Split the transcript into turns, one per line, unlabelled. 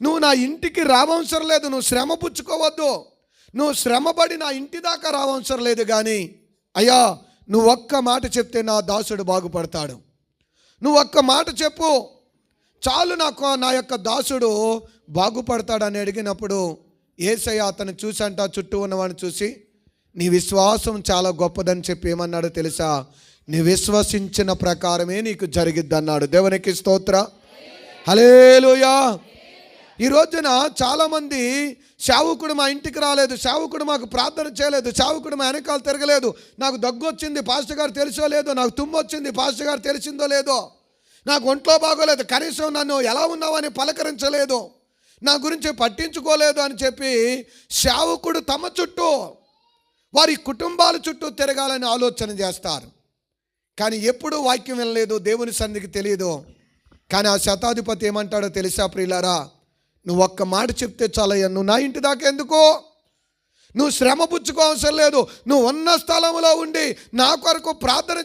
నువ్వు నా ఇంటికి రావసరం లేదు, నువ్వు శ్రమ పుచ్చుకోవద్దు, నువ్వు శ్రమపడి నా ఇంటి దాకా రావసరం లేదు. కానీ అయ్యా నువ్వు ఒక్క మాట చెప్తే నా దాసుడు బాగుపడతాడు, నువ్వు ఒక్క మాట చెప్పు చాలు, నా యొక్క దాసుడు బాగుపడతాడని అడిగినప్పుడు యేసయ్య అతను చూసంట, చుట్టూ ఉన్నవాడిని చూసి నీ విశ్వాసం చాలా గొప్పదని చెప్పి ఏమన్నాడో తెలుసా? నీ విశ్వసించిన ప్రకారమే నీకు జరిగిద్ది అన్నాడు. దేవునికి స్తోత్ర, హల్లెలూయా. ఈ రోజున చాలామంది సేవకుడు మా ఇంటికి రాలేదు, సేవకుడు మాకు ప్రార్థన చేయలేదు, సేవకుడు మా వెనకాల తిరగలేదు, నాకు దగ్గు వచ్చింది పాస్టర్ గారు తెలుసో లేదో, నాకు తుమ్ము వచ్చింది పాస్టర్ గారు తెలిసిందో లేదో, నాకు ఒంట్లో బాగోలేదు, కనీసం నన్ను ఎలా ఉన్నావని పలకరించలేదు, నా గురించి పట్టించుకోలేదు అని చెప్పి సేవకుడు తమ చుట్టూ వారి కుటుంబాల చుట్టూ తిరగాలని ఆలోచన చేస్తారు. కానీ ఎప్పుడూ వాక్యం వినలేదు, దేవుని సన్నిధికి తెలియదు. కానీ ఆ శతాధిపతి ఏమంటాడో తెలుసా ప్రియులారా? నువ్వు ఒక్క మాట చెప్తే చాలయ్యా, నువ్వు నా ఇంటి దాకా ఎందుకు, నువ్వు శ్రమ పుచ్చుకోవసరం లేదు, నువ్వు ఉన్న స్థలంలో ఉండి నా కొరకు ప్రార్థన